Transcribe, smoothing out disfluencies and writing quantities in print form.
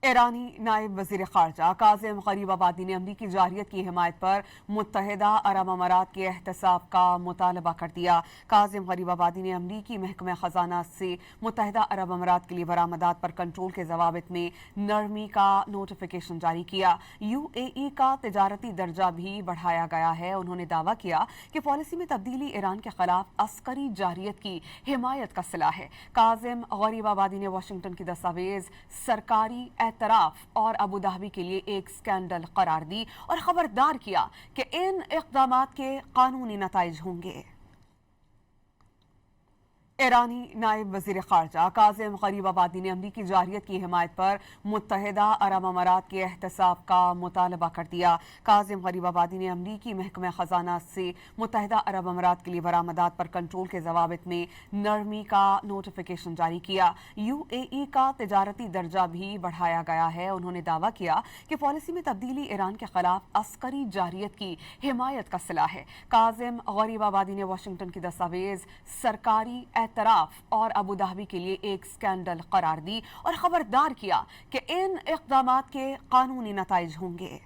ایرانی نائب وزیر خارجہ کاظم غریب آبادی نے امریکی جارحیت کی حمایت پر متحدہ عرب امارات کے احتساب کا مطالبہ کر دیا۔ کاظم غریب آبادی نے امریکی محکمہ خزانہ سے متحدہ عرب امارات کے لیے برآمدات پر کنٹرول کے ضوابط میں نرمی کا نوٹیفیکیشن جاری کیا۔ یو اے ای کا تجارتی درجہ بھی بڑھایا گیا ہے۔ انہوں نے دعویٰ کیا کہ پالیسی میں تبدیلی ایران کے خلاف عسکری جارحیت کی حمایت کا صلہ ہے۔ کاظم غریب آبادی نے واشنگٹن کی دستاویز سرکاری اعتراف اور ابوظہبی کے لیے ایک سکینڈل قرار دی اور خبردار کیا کہ ان اقدامات کے قانونی نتائج ہوں گے۔ ایرانی نائب وزیر خارجہ کاظم غریب آبادی نے امریکی جارحیت کی حمایت پر متحدہ عرب امارات کے احتساب کا مطالبہ کر دیا۔ کاظم غریب آبادی نے امریکی محکمہ خزانہ سے متحدہ عرب امارات کے لیے برآمدات پر کنٹرول کے ضوابط میں نرمی کا نوٹیفیکیشن جاری کیا۔ یو اے ای کا تجارتی درجہ بھی بڑھایا گیا ہے۔ انہوں نے دعویٰ کیا کہ پالیسی میں تبدیلی ایران کے خلاف عسکری جارحیت کی حمایت کا صلہ ہے۔ کاظم غریب آبادی نے واشنگٹن کی دستاویز سرکاری اعتراف اور ابوظہبی کے لیے ایک سکینڈل قرار دی اور خبردار کیا کہ ان اقدامات کے قانونی نتائج ہوں گے۔